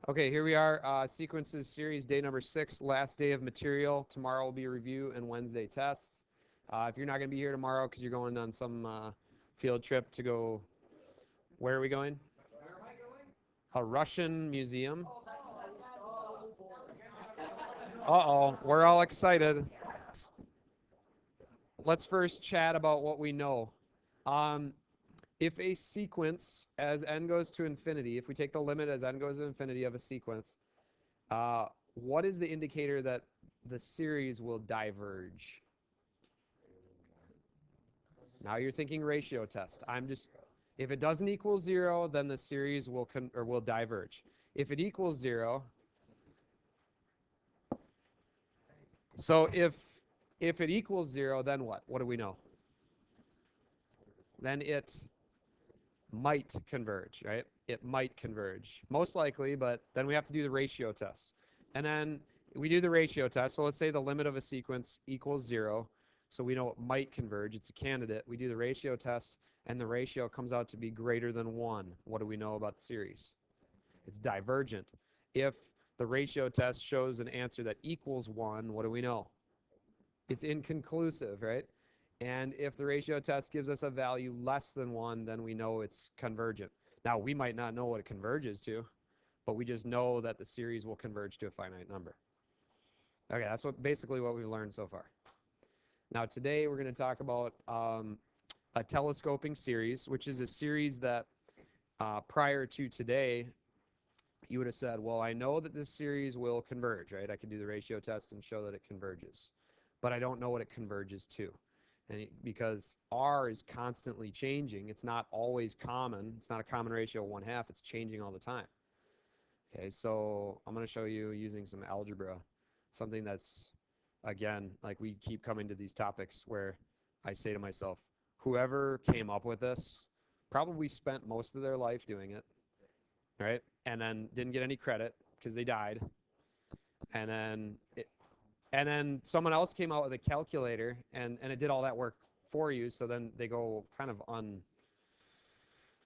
Okay, here we are, sequences series, day number 6, last day of material. Tomorrow will be a review and Wednesday tests. If you're not going to be here tomorrow because you're going on some field trip to go, where are we going? Where am I going? A Russian museum. Uh-oh, we're all excited. Let's first chat about what we know. If a sequence as n goes to infinity, if we take the limit as n goes to infinity of a sequence, what is the indicator that the series will diverge? Now you're thinking ratio test. If it doesn't equal 0, then the series will diverge. If it equals 0, so if it equals 0, then what? What do we know? Then it might converge, right? It might converge. Most likely, but then we have to do the ratio test. And then we do the ratio test. So let's say the limit of a sequence equals 0. So we know it might converge. It's a candidate. We do the ratio test, and the ratio comes out to be greater than 1. What do we know about the series? It's divergent. If the ratio test shows an answer that equals 1, what do we know? It's inconclusive, right? And if the ratio test gives us a value less than 1, then we know it's convergent. Now, we might not know what it converges to, but we just know that the series will converge to a finite number. Okay, that's basically what we've learned so far. Now, today we're going to talk about a telescoping series, which is a series that prior to today, you would have said, well, I know that this series will converge, right? I can do the ratio test and show that it converges, but I don't know what it converges to. And because R is constantly changing, it's not always common. It's not a common ratio of 1/2. It's changing all the time. Okay, so I'm going to show you using some algebra, something that's, again, like we keep coming to these topics where I say to myself, whoever came up with this probably spent most of their life doing it, right? And then didn't get any credit because they died. And then someone else came out with a calculator, and it did all that work for you, so then they go kind of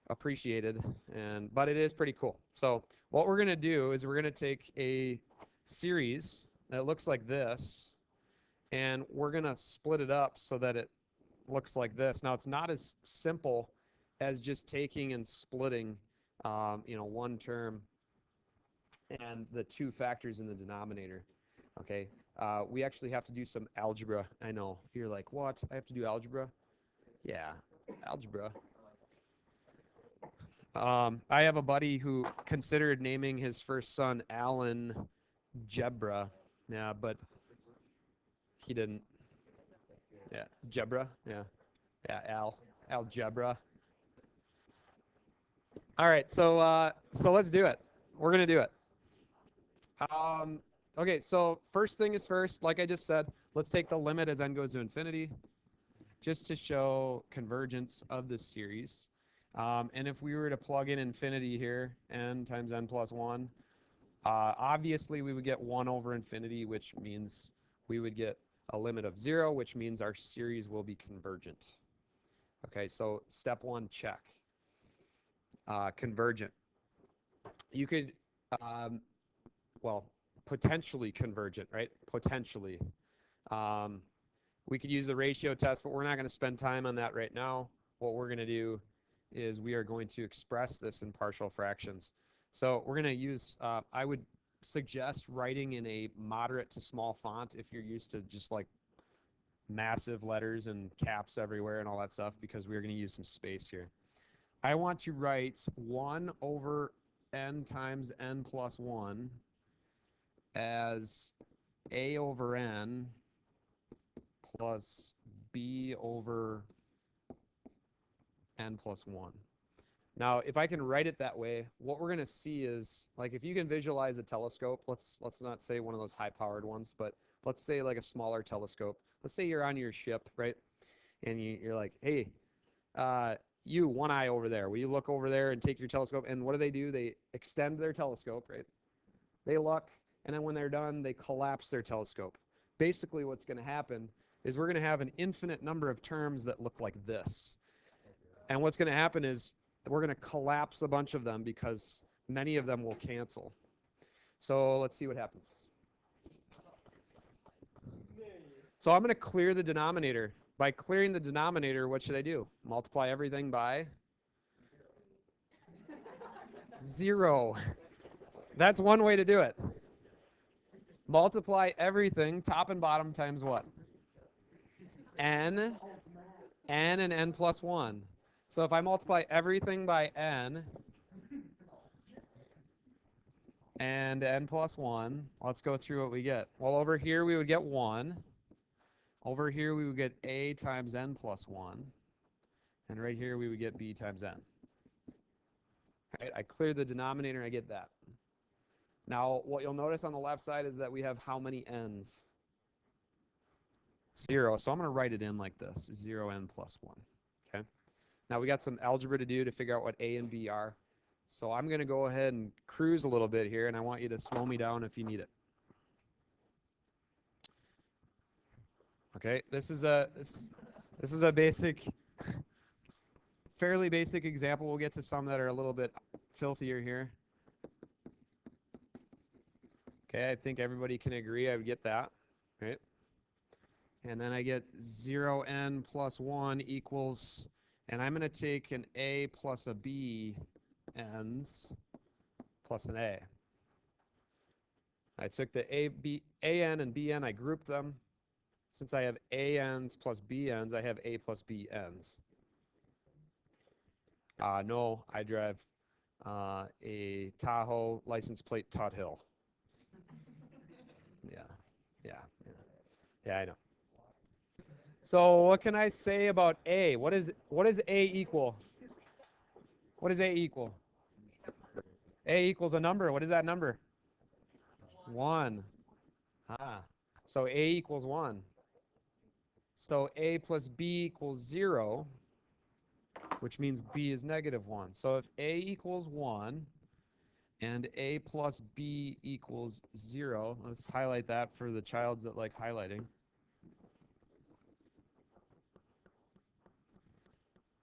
unappreciated, but it is pretty cool. So what we're going to do is we're going to take a series that looks like this, and we're going to split it up so that it looks like this. Now, it's not as simple as just taking and splitting one term and the two factors in the denominator. Okay, we actually have to do some algebra. I know, you're like, what? I have to do algebra? Yeah, algebra. I have a buddy who considered naming his first son Alan Gebra. Yeah, but he didn't. Yeah, Gebra. Yeah, yeah, Algebra. All right, so let's do it. We're gonna do it. Okay, so first thing is first. Like I just said, let's take the limit as n goes to infinity, just to show convergence of this series. And if we were to plug in infinity here, n times n plus 1, obviously we would get 1 over infinity, which means we would get a limit of 0, which means our series will be convergent. Okay, so step 1, check. Convergent. You could, well, potentially convergent, right? Potentially. We could use the ratio test, but we're not going to spend time on that right now. What we're going to do is we are going to express this in partial fractions. So we're going to use, I would suggest writing in a moderate to small font if you're used to just like massive letters and caps everywhere and all that stuff, because we're going to use some space here. I want to write 1 over n times n plus 1 as a over n plus b over n plus 1. Now, if I can write it that way, what we're going to see is, like, if you can visualize a telescope, let's not say one of those high-powered ones, but let's say like a smaller telescope. Let's say you're on your ship, right? And you're like, hey, you, one eye over there, will you look over there and take your telescope? And what do? They extend their telescope, right? They look, and then when they're done, they collapse their telescope. Basically, what's going to happen is we're going to have an infinite number of terms that look like this. And what's going to happen is we're going to collapse a bunch of them because many of them will cancel. So let's see what happens. So I'm going to clear the denominator. By clearing the denominator, what should I do? Multiply everything by 0. That's one way to do it. Multiply everything, top and bottom, times what? N and n plus 1. So if I multiply everything by n and n plus 1, let's go through what we get. Well, over here we would get 1. Over here we would get a times n plus 1. And right here we would get b times n. Right? I clear the denominator and I get that. Now, what you'll notice on the left side is that we have how many n's? 0. So I'm going to write it in like this, 0n plus 1. Okay. Now we got some algebra to do to figure out what a and b are. So I'm going to go ahead and cruise a little bit here, and I want you to slow me down if you need it. Okay, this is a basic, fairly basic example. We'll get to some that are a little bit filthier here. Okay, I think everybody can agree I would get that, right? And then I get 0n plus 1 equals, and I'm going to take an a plus a b n's plus an a. I took the an and bn, I grouped them. Since I have an's plus bn's, I have a plus bn's. No, I drive a Tahoe, license plate Todd Hill. Yeah, I know. So what can I say about a? What is a equal? What does a equal? A equals a number. What is that number? 1. So a equals 1. So a plus b equals 0, which means b is negative 1. So if a equals 1 and a plus b equals 0, let's highlight that for the childs that like highlighting.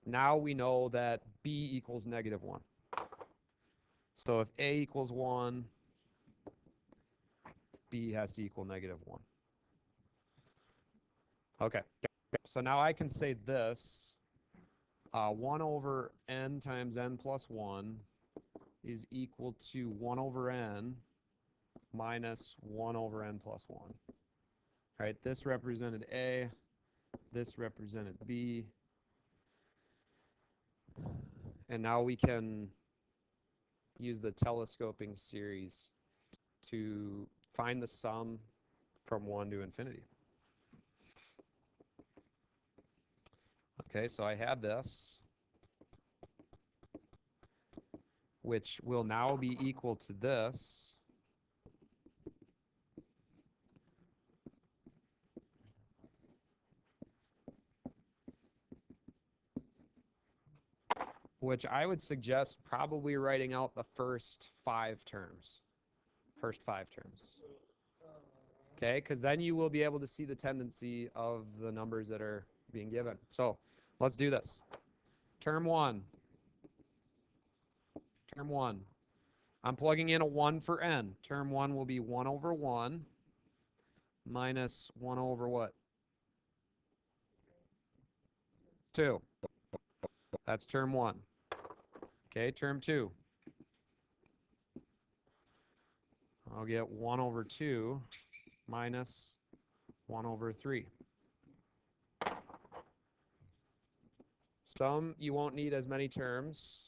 Now we know that b equals negative 1. So if a equals 1, b has to equal negative 1. Okay, so now I can say this. 1 over n times n plus 1 is equal to 1 over n minus 1 over n plus 1. All right, this represented a, this represented b. And now we can use the telescoping series to find the sum from 1 to infinity. Okay, so I have this, which will now be equal to this, which I would suggest probably writing out the first 5 terms. First 5 terms. Okay, because then you will be able to see the tendency of the numbers that are being given. So let's do this. Term 1. Term 1. I'm plugging in a 1 for n. Term 1 will be 1 over 1 minus 1 over what? 2. That's term 1. Okay, term 2. I'll get 1 over 2 minus 1 over 3. Some you won't need as many terms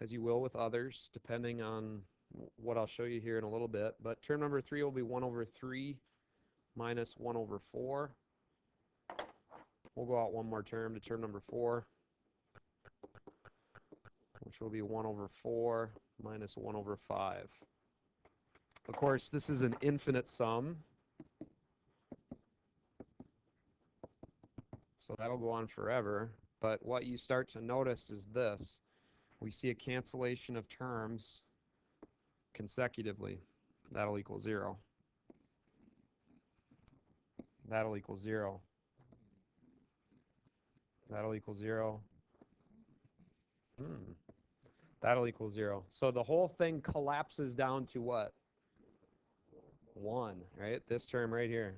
as you will with others, depending on what I'll show you here in a little bit. But term number 3 will be 1 over 3 minus 1 over 4. We'll go out one more term to term number 4, which will be 1 over 4 minus 1 over 5. Of course, this is an infinite sum, so that'll go on forever. But what you start to notice is this. We see a cancellation of terms consecutively. That'll equal 0. That'll equal 0. That'll equal 0. That'll equal 0. So the whole thing collapses down to what? 1, right? This term right here.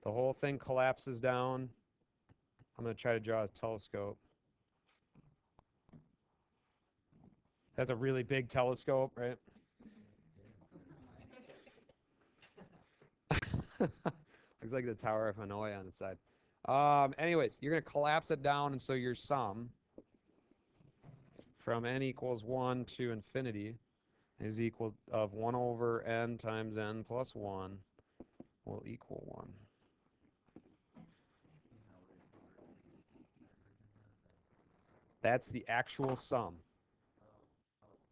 The whole thing collapses down. I'm going to try to draw a telescope. That's a really big telescope, right? Looks like the Tower of Hanoi on the side. Anyways, you're going to collapse it down, and so your sum from n equals 1 to infinity is equal of 1 over n times n plus 1 will equal 1. That's the actual sum.